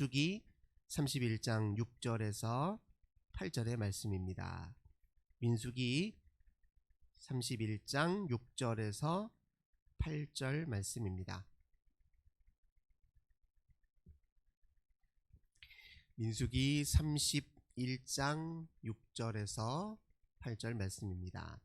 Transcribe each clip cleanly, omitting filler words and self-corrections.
민수기 31장 6절에서 8절의 말씀입니다. 민수기 31장 6절에서 8절 말씀입니다. 민수기 31장 6절에서 8절 말씀입니다.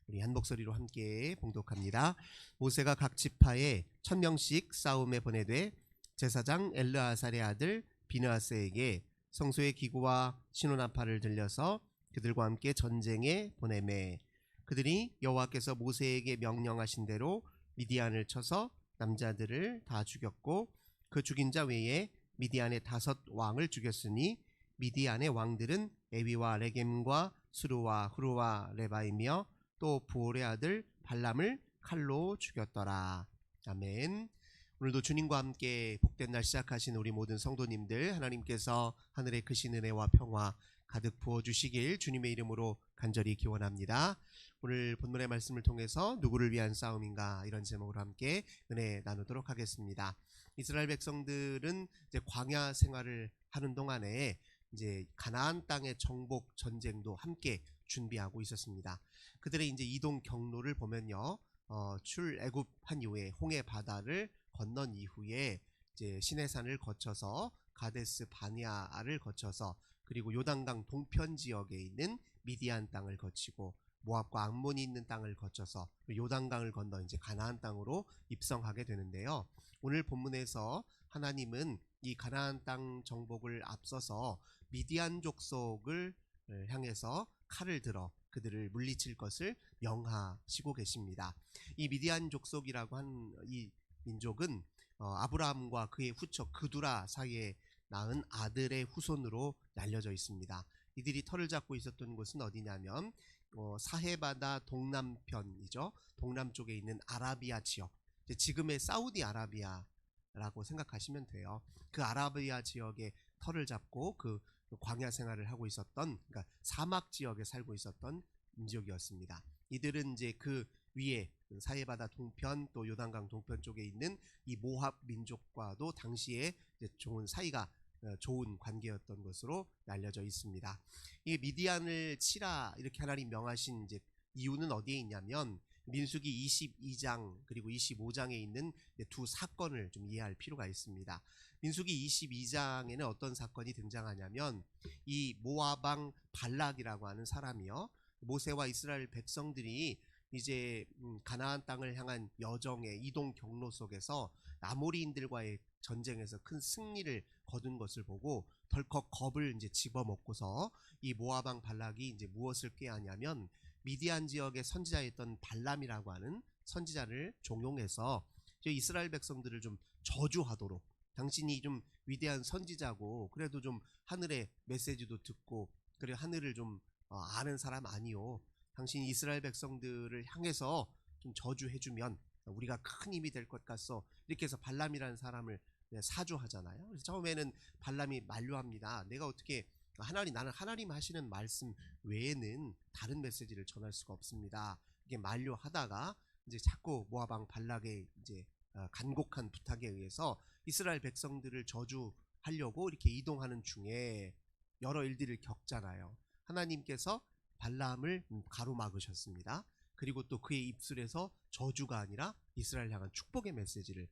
우리 한 목소리로 함께 봉독합니다. 모세가 각 지파에 1000명씩 싸움에 보내되 제사장 엘르아살의 아들 비느하스에게 성소의 기구와 신호나팔을 들려서 그들과 함께 전쟁에 보내매 그들이 여호와께서 모세에게 명령하신 대로 미디안을 쳐서 남자들을 다 죽였고 그 죽인 자 외에 미디안의 5 왕을 죽였으니 미디안의 왕들은 에위와 레겜과 수루와 후루와 레바이며 또 부올의 아들 발람을 칼로 죽였더라. 아멘. 오늘도 주님과 함께 복된 날 시작하신 우리 모든 성도님들, 하나님께서 하늘의 크신 은혜와 평화 가득 부어주시길 주님의 이름으로 간절히 기원합니다. 오늘 본문의 말씀을 통해서 누구를 위한 싸움인가, 이런 제목으로 함께 은혜 나누도록 하겠습니다. 이스라엘 백성들은 이제 광야 생활을 하는 동안에 이제 가나안 땅의 정복 전쟁도 함께 준비하고 있었습니다. 그들의 이제 이동 경로를 보면요, 출애굽한 이후에 홍해 바다를 건넌 이후에 이제 시내산을 거쳐서 가데스 바네아를 거쳐서 그리고 요단강 동편 지역에 있는 미디안 땅을 거치고 모압과 암몬이 있는 땅을 거쳐서 요단강을 건너 이제 가나안 땅으로 입성하게 되는데요. 오늘 본문에서 하나님은 이 가나안 땅 정복을 앞서서 미디안 족속을 향해서 칼을 들어 그들을 물리칠 것을 명하시고 계십니다. 이 미디안 족속이라고 한 이 민족은 아브라함과 그의 후처 그두라 사이에 낳은 아들의 후손으로 알려져 있습니다. 이들이 터를 잡고 있었던 곳은 어디냐면 사해바다 동남편이죠. 동남쪽에 있는 아라비아 지역, 지금의 사우디아라비아라고 생각하시면 돼요. 그 아라비아 지역에 터를 잡고 그 광야 생활을 하고 있었던, 그러니까 사막 지역에 살고 있었던 민족이었습니다. 이들은 이제 그 위에 사해바다 동편 또 요단강 동편 쪽에 있는 이 모압 민족과도 당시에 좋은 사이가 좋은 관계였던 것으로 알려져 있습니다. 이 미디안을 치라 이렇게 하나님 명하신 이제 이유는 어디에 있냐면 민수기 22장 그리고 25장에 있는 두 사건을 좀 이해할 필요가 있습니다. 민수기 22장에는 어떤 사건이 등장하냐면 이 모압 왕 발락이라고 하는 사람이요, 모세와 이스라엘 백성들이 이제 가나안 땅을 향한 여정의 이동 경로 속에서 아모리인들과의 전쟁에서 큰 승리를 거둔 것을 보고 덜컥 겁을 이제 집어먹고서 이 모압 왕 발락이 이제 무엇을 꾀하냐면 미디안 지역의 선지자였던 발람이라고 하는 선지자를 종용해서 이스라엘 백성들을 좀 저주하도록, 당신이 좀 위대한 선지자고 그래도 좀 하늘의 메시지도 듣고 그래 하늘을 좀 아는 사람 아니요, 당신이 이스라엘 백성들을 향해서 좀 저주해주면 우리가 큰 힘이 될 것 같소, 이렇게 해서 발람이라는 사람을 사주하잖아요. 그래서 처음에는 발람이 만류합니다. 내가 어떻게 나는 하나님 하시는 말씀 외에는 다른 메시지를 전할 수가 없습니다. 이게 만류하다가 이제 자꾸 모압 왕 발락의 이제 간곡한 부탁에 의해서 이스라엘 백성들을 저주하려고 이렇게 이동하는 중에 여러 일들을 겪잖아요. 하나님께서 발람을 가로막으셨습니다. 그리고 또 그의 입술에서 저주가 아니라 이스라엘 향한 축복의 메시지를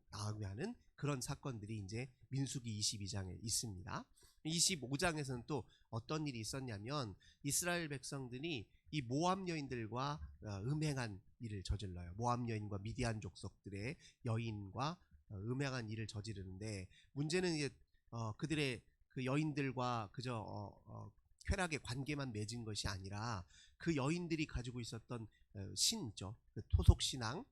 나오게 하는 그런 사건들이 이제 민수기 22장에 있습니다. 25장에서는 또 어떤 일이 있었냐면 이스라엘 백성들이 이 모압 여인들과 음행한 일을 저질러요. 모압 여인과 미디안 족속들의 여인과 음행한 일을 저지르는데, 문제는 이제 그들의 그 여인들과 그저 쾌락의 관계만 맺은 것이 아니라 그 여인들이 가지고 있었던 신이죠, 그 토속신앙,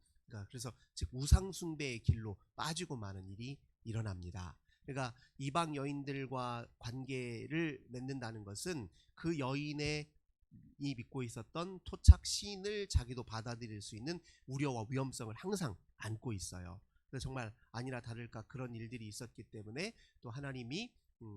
그래서 즉 우상숭배의 길로 빠지고 마는 일이 일어납니다. 그러니까 이방 여인들과 관계를 맺는다는 것은 그 여인의 이 믿고 있었던 토착 신을 자기도 받아들일 수 있는 우려와 위험성을 항상 안고 있어요. 그래서 정말 아니나 다를까 그런 일들이 있었기 때문에 또 하나님이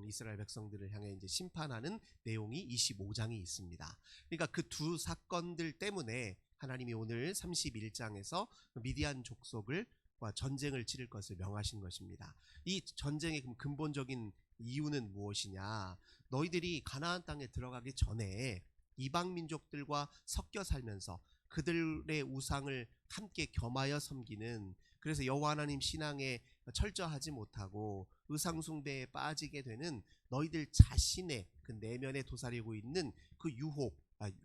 이스라엘 백성들을 향해 이제 심판하는 내용이 25장이 있습니다. 그러니까 그 두 사건들 때문에 하나님이 오늘 31장에서 미디안 족속을 민족과 전쟁을 치를 것을 명하신 것입니다. 이 전쟁의 근본적인 이유는 무엇이냐? 너희들이 가나안 땅에 들어가기 전에 이방 민족들과 섞여 살면서 그들의 우상을 함께 겸하여 섬기는, 그래서 여호와 하나님 신앙에 철저하지 못하고 의상 숭배에 빠지게 되는 너희들 자신의 그 내면에 도사리고 있는 그 유혹,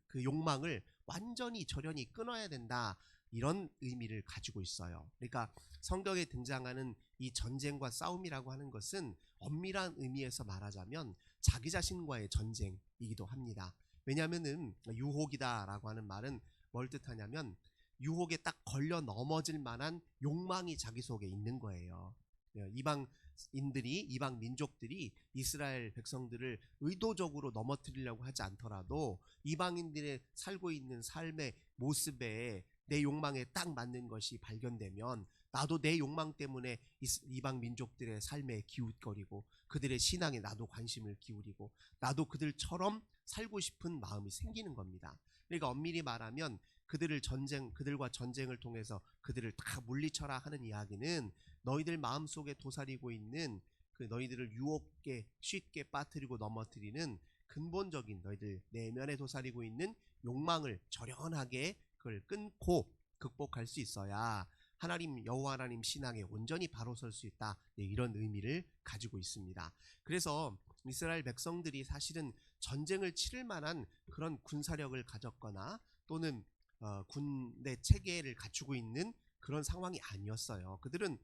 그 욕망을 완전히 절연히 끊어야 된다, 이런 의미를 가지고 있어요. 그러니까 성경에 등장하는 이 전쟁과 싸움이라고 하는 것은 엄밀한 의미에서 말하자면 자기 자신과의 전쟁이기도 합니다. 왜냐하면은 유혹이다라고 하는 말은 뭘 뜻하냐면 유혹에 딱 걸려 넘어질 만한 욕망이 자기 속에 있는 거예요. 이방인들이, 이방 민족들이 이스라엘 백성들을 의도적으로 넘어뜨리려고 하지 않더라도 이방인들의 살고 있는 삶의 모습에 내 욕망에 딱 맞는 것이 발견되면 나도 내 욕망 때문에 이방 민족들의 삶에 기웃거리고 그들의 신앙에 나도 관심을 기울이고 나도 그들처럼 살고 싶은 마음이 생기는 겁니다. 그러니까 엄밀히 말하면 그들과 전쟁을 통해서 그들을 다 물리쳐라 하는 이야기는 너희들 마음속에 도사리고 있는 그 너희들을 유혹에 쉽게 빠뜨리고 넘어뜨리는 근본적인 너희들 내면에 도사리고 있는 욕망을 절연하게 그걸 끊고 극복할 수 있어야 하나님, 여호와 하나님 신앙에 온전히 바로 설 수 있다, 이런 의미를 가지고 있습니다. 그래서 이스라엘 백성들이 사실은 전쟁을 치를 만한 그런 군사력을 가졌거나 또는 군대 체계를 갖추고 있는 그런 상황이 아니었어요. 그들은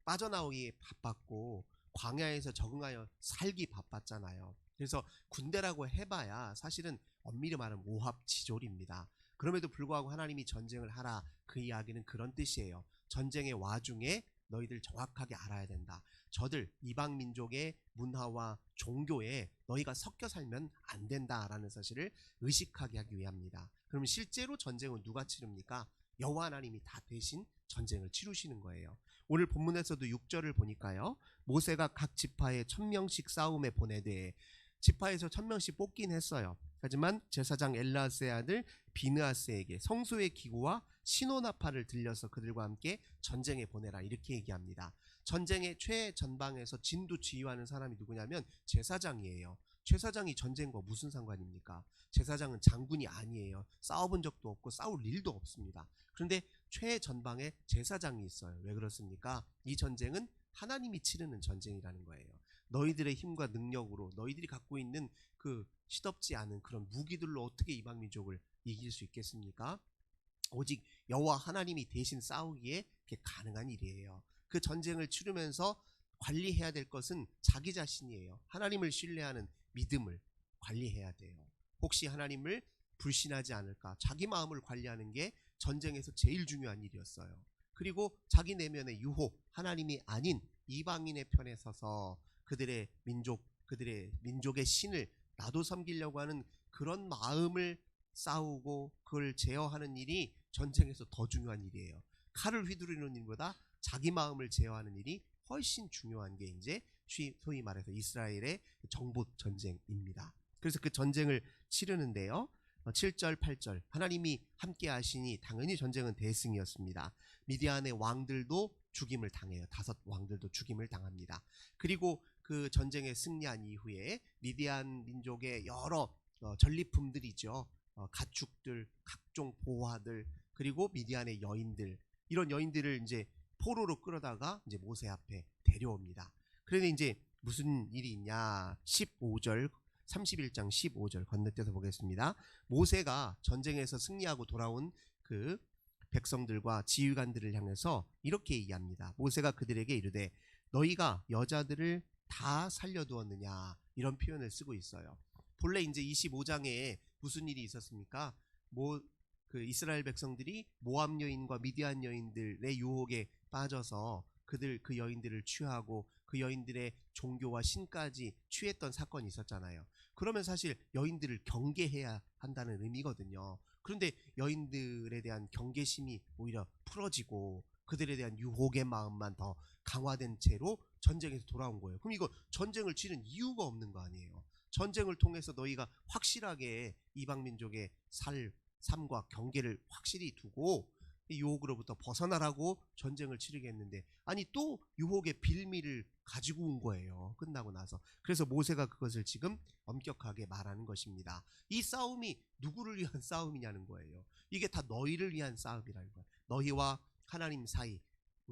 빠져나오기 바빴고 광야에서 적응하여 살기 바빴잖아요. 그래서 군대라고 해봐야 사실은 엄밀히 말하면 오합지졸입니다. 그럼에도 불구하고 하나님이 전쟁을 하라, 그 이야기는 그런 뜻이에요. 전쟁의 와중에 너희들 정확하게 알아야 된다. 저들 이방 민족의 문화와 종교에 너희가 섞여 살면 안 된다라는 사실을 의식하게 하기 위함입니다. 그럼 실제로 전쟁은 누가 치릅니까? 여호와 하나님이 다 대신 전쟁을 치르시는 거예요. 오늘 본문에서도 6절을 보니까요, 모세가 각 지파에 1000명씩 싸움에 보내되, 지파에서 1000명씩 뽑긴 했어요. 하지만 제사장 엘라스의 아들 비느하스에게 성소의 기구와 신호나팔을 들려서 그들과 함께 전쟁에 보내라, 이렇게 얘기합니다. 전쟁의 최전방에서 진두지휘하는 사람이 누구냐면 제사장이에요. 제사장이 전쟁과 무슨 상관입니까? 제사장은 장군이 아니에요. 싸워본 적도 없고 싸울 일도 없습니다. 그런데 최전방에 제사장이 있어요. 왜 그렇습니까? 이 전쟁은 하나님이 치르는 전쟁이라는 거예요. 너희들의 힘과 능력으로 너희들이 갖고 있는 그 시덥지 않은 그런 무기들로 어떻게 이방 민족을 이길 수 있겠습니까? 오직 여호와 하나님이 대신 싸우기에 그게 가능한 일이에요. 그 전쟁을 치르면서 관리해야 될 것은 자기 자신이에요. 하나님을 신뢰하는 믿음을 관리해야 돼요. 혹시 하나님을 불신하지 않을까? 자기 마음을 관리하는 게 전쟁에서 제일 중요한 일이었어요. 그리고 자기 내면의 유혹, 하나님이 아닌 이방인의 편에 서서 그들의 민족의 신을 나도 섬기려고 하는 그런 마음을 싸우고 그걸 제어하는 일이 전쟁에서 더 중요한 일이에요. 칼을 휘두르는 일보다 자기 마음을 제어하는 일이 훨씬 중요한 게 이제 소위 말해서 이스라엘의 정복 전쟁입니다. 그래서 그 전쟁을 치르는데요, 7절 8절 하나님이 함께 하시니 당연히 전쟁은 대승이었습니다. 미디안의 왕들도 죽임을 당해요. 5 왕들도 죽임을 당합니다. 그리고 그 전쟁에 승리한 이후에 미디안 민족의 여러 전리품들이죠, 가축들, 각종 보화들, 그리고 미디안의 여인들, 이런 여인들을 이제 포로로 끌어다가 이제 모세 앞에 데려옵니다. 그런데 이제 무슨 일이 있냐? 15절 31장 15절 건너뛰어서 보겠습니다. 모세가 전쟁에서 승리하고 돌아온 그 백성들과 지휘관들을 향해서 이렇게 얘기합니다. 모세가 그들에게 이르되 너희가 여자들을 다 살려두었느냐, 이런 표현을 쓰고 있어요. 본래 이제 25장에 무슨 일이 있었습니까? 그 이스라엘 백성들이 모압 여인과 미디안 여인들의 유혹에 빠져서 그 여인들을 취하고 그 여인들의 종교와 신까지 취했던 사건이 있었잖아요. 그러면 사실 여인들을 경계해야 한다는 의미거든요. 그런데 여인들에 대한 경계심이 오히려 풀어지고 그들에 대한 유혹의 마음만 더 강화된 채로 전쟁에서 돌아온 거예요. 그럼 이거 전쟁을 치른 이유가 없는 거 아니에요. 전쟁을 통해서 너희가 확실하게 이방 민족의 삶과 경계를 확실히 두고 유혹으로부터 벗어나라고 전쟁을 치르게 했는데, 아니 또 유혹의 빌미를 가지고 온 거예요. 끝나고 나서. 그래서 모세가 그것을 지금 엄격하게 말하는 것입니다. 이 싸움이 누구를 위한 싸움이냐는 거예요. 이게 다 너희를 위한 싸움이라는 거예요. 너희와 하나님 사이,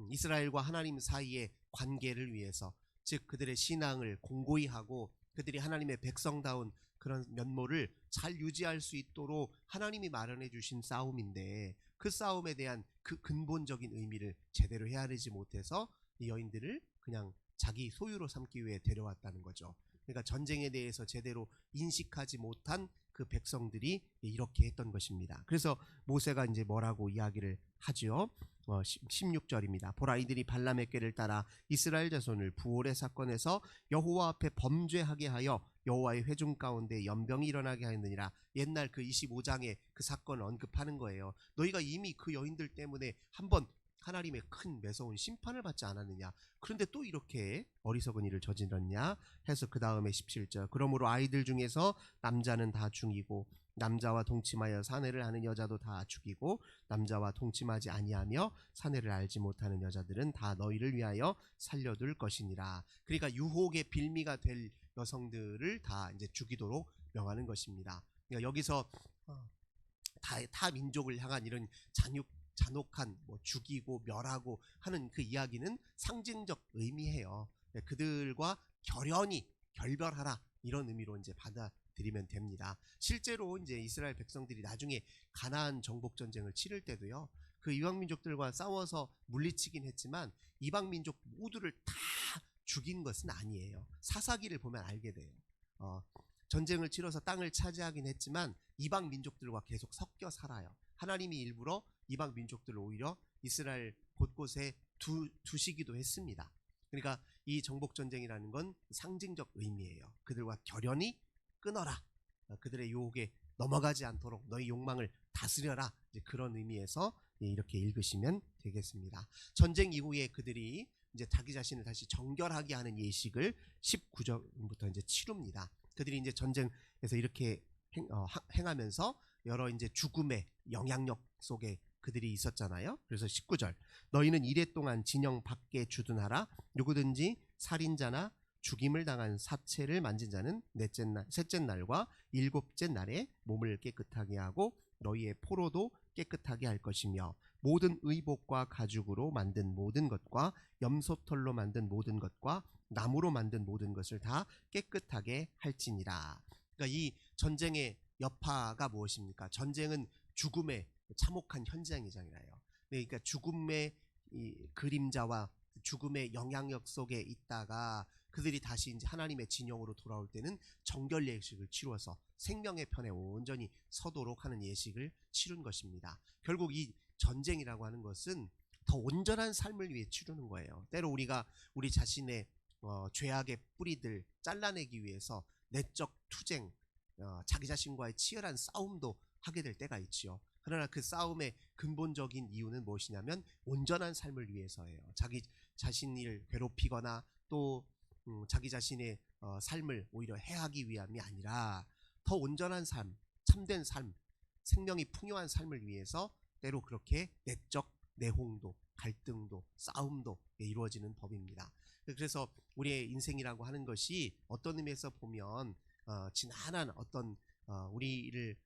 이스라엘과 하나님 사이의 관계를 위해서, 즉 그들의 신앙을 공고히 하고 그들이 하나님의 백성다운 그런 면모를 잘 유지할 수 있도록 하나님이 마련해 주신 싸움인데, 그 싸움에 대한 그 근본적인 의미를 제대로 헤아리지 못해서 이 여인들을 그냥 자기 소유로 삼기 위해 데려왔다는 거죠. 그러니까 전쟁에 대해서 제대로 인식하지 못한 그 백성들이 이렇게 했던 것입니다. 그래서 모세가 이제 뭐라고 이야기를 하죠. 16절입니다. 보라, 이들이 발람의 꾀를 따라 이스라엘 자손을 부올의 사건에서 여호와 앞에 범죄하게 하여 여호와의 회중 가운데 연병이 일어나게 하였느니라. 옛날 그 25장의 그 사건을 언급하는 거예요. 너희가 이미 그 여인들 때문에 한번 하나님의 큰 매서운 심판을 받지 않았느냐, 그런데 또 이렇게 어리석은 일을 저질렀냐 해서 그 다음에 17절, 그러므로 아이들 중에서 남자는 다 죽이고 남자와 동침하여 사내를 하는 여자도 다 죽이고 남자와 동침하지 아니하며 사내를 알지 못하는 여자들은 다 너희를 위하여 살려둘 것이니라. 그러니까 유혹의 빌미가 될 여성들을 다 이제 죽이도록 명하는 것입니다. 그러니까 여기서 타 민족을 향한 이런 잔혹한 죽이고 멸하고 하는 그 이야기는 상징적 의미해요. 그들과 결연히 결별하라, 이런 의미로 이제 받아들이면 됩니다. 실제로 이제 이스라엘 백성들이 나중에 가나안 정복 전쟁을 치를 때도요, 그 이방 민족들과 싸워서 물리치긴 했지만 이방 민족 모두를 다 죽인 것은 아니에요. 사사기를 보면 알게 돼요. 전쟁을 치러서 땅을 차지하긴 했지만 이방 민족들과 계속 섞여 살아요. 하나님이 일부러 이방 민족들을 오히려 이스라엘 곳곳에 두시기도 했습니다. 그러니까 이 정복전쟁이라는 건 상징적 의미예요. 그들과 결연히 끊어라, 그들의 유혹에 넘어가지 않도록 너희 욕망을 다스려라, 이제 그런 의미에서 이렇게 읽으시면 되겠습니다. 전쟁 이후에 그들이 이제 자기 자신을 다시 정결하게 하는 예식을 19절부터 이제 치릅니다. 그들이 이제 전쟁에서 이렇게 행하면서 여러 이제 죽음의 영향력 속에 그들이 있었잖아요. 그래서 19절, 너희는 이래 동안 진영 밖에 주둔하라. 누구든지 살인자나 죽임을 당한 사체를 만진 자는 셋째 날과 일곱째 날에 몸을 깨끗하게 하고 너희의 포로도 깨끗하게 할 것이며 모든 의복과 가죽으로 만든 모든 것과 염소털로 만든 모든 것과 나무로 만든 모든 것을 다 깨끗하게 할지니라. 그러니까 이 전쟁의 여파가 무엇입니까? 전쟁은 죽음의 참혹한 현장이잖아요. 그러니까 죽음의 이 그림자와 죽음의 영향력 속에 있다가 그들이 다시 이제 하나님의 진영으로 돌아올 때는 정결 예식을 치루어서 생명의 편에 온전히 서도록 하는 예식을 치른 것입니다. 결국 이 전쟁이라고 하는 것은 더 온전한 삶을 위해 치르는 거예요. 때로 우리가 우리 자신의 죄악의 뿌리들 잘라내기 위해서 내적 투쟁, 자기 자신과의 치열한 싸움도 하게 될 때가 있지요. 그러나 그 싸움의 근본적인 이유는 무엇이냐면 온전한 삶을 위해서예요. 자기 자신을 괴롭히거나 또 자기 자신의 삶을 오히려 해하기 위함이 아니라 더 온전한 삶, 참된 삶, 생명이 풍요한 삶을 위해서 때로 그렇게 내적 내홍도, 갈등도, 싸움도 이루어지는 법입니다. 그래서 우리의 인생이라고 하는 것이 어떤 의미에서 보면 지난한 어떤 우리를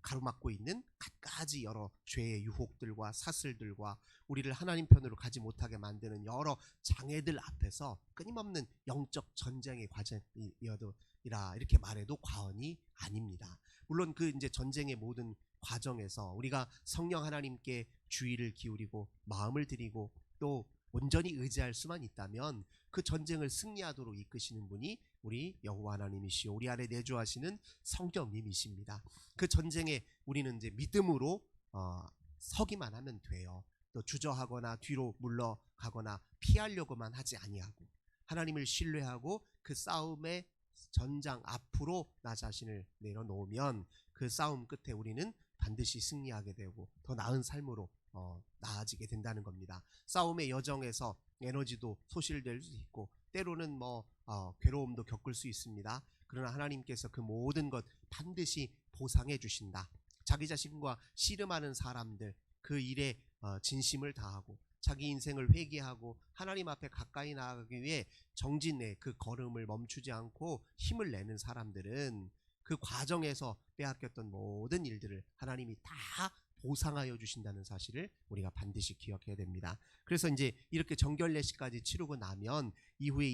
가로막고 있는 갖가지 여러 죄의 유혹들과 사슬들과 우리를 하나님 편으로 가지 못하게 만드는 여러 장애들 앞에서 끊임없는 영적 전쟁의 과정이라 이렇게 말해도 과언이 아닙니다. 물론 그 이제 전쟁의 모든 과정에서 우리가 성령 하나님께 주의를 기울이고 마음을 드리고 또 온전히 의지할 수만 있다면 그 전쟁을 승리하도록 이끄시는 분이 우리 여호와 하나님이시요 우리 안에 내주하시는 성령님이십니다. 그 전쟁에 우리는 이제 믿음으로 서기만 하면 돼요. 또 주저하거나 뒤로 물러가거나 피하려고만 하지 아니하고 하나님을 신뢰하고 그 싸움의 전장 앞으로 나 자신을 내려놓으면 그 싸움 끝에 우리는 반드시 승리하게 되고 더 나은 삶으로 나아지게 된다는 겁니다. 싸움의 여정에서 에너지도 소실될 수 있고 때로는 괴로움도 겪을 수 있습니다. 그러나 하나님께서 그 모든 것 반드시 보상해 주신다. 자기 자신과 씨름하는 사람들, 그 일에 진심을 다하고 자기 인생을 회개하고 하나님 앞에 가까이 나아가기 위해 정진의 그 걸음을 멈추지 않고 힘을 내는 사람들은 그 과정에서 빼앗겼던 모든 일들을 하나님이 다 보상하여 주신다는 사실을 우리가 반드시 기억해야 됩니다. 그래서 이제 이렇게 정결례식까지 치르고 나면 이후에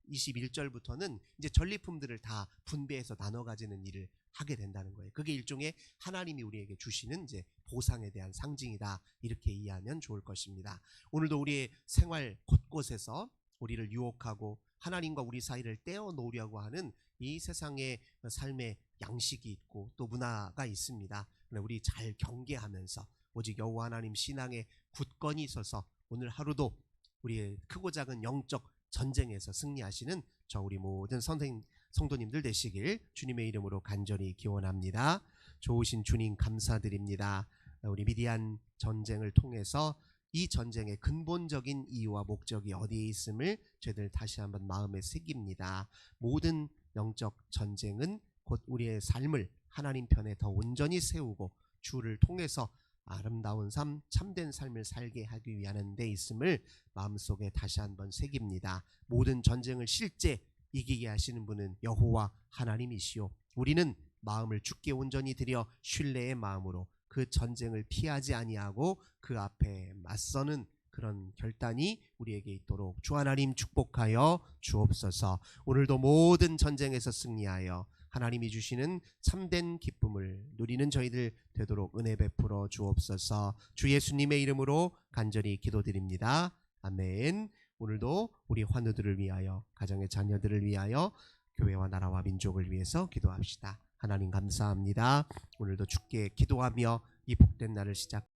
21절부터는 이제 전리품들을 다 분배해서 나눠 가지는 일을 하게 된다는 거예요. 그게 일종의 하나님이 우리에게 주시는 이제 보상에 대한 상징이다. 이렇게 이해하면 좋을 것입니다. 오늘도 우리의 생활 곳곳에서 우리를 유혹하고 하나님과 우리 사이를 떼어 놓으려고 하는 이 세상의 삶의 양식이 있고 또 문화가 있습니다. 우리 잘 경계하면서 오직 여호와 하나님 신앙에 굳건히 있어서 오늘 하루도 우리의 크고 작은 영적 전쟁에서 승리하시는 저 우리 모든 성도님들 되시길 주님의 이름으로 간절히 기원합니다. 좋으신 주님 감사드립니다. 우리 미디안 전쟁을 통해서 이 전쟁의 근본적인 이유와 목적이 어디에 있음을 저희들 다시 한번 마음에 새깁니다. 모든 영적 전쟁은 곧 우리의 삶을 하나님 편에 더 온전히 세우고 주를 통해서 아름다운 삶, 참된 삶을 살게 하기 위한 데 있음을 마음속에 다시 한번 새깁니다. 모든 전쟁을 실제 이기게 하시는 분은 여호와 하나님이시오. 우리는 마음을 주께 온전히 드려 신뢰의 마음으로 그 전쟁을 피하지 아니하고 그 앞에 맞서는 그런 결단이 우리에게 있도록 주 하나님 축복하여 주옵소서. 오늘도 모든 전쟁에서 승리하여 하나님이 주시는 참된 기쁨을 누리는 저희들 되도록 은혜 베풀어 주옵소서. 주 예수님의 이름으로 간절히 기도드립니다. 아멘. 오늘도 우리 환우들을 위하여 가정의 자녀들을 위하여 교회와 나라와 민족을 위해서 기도합시다. 하나님 감사합니다. 오늘도 주께 기도하며 이 복된 날을 시작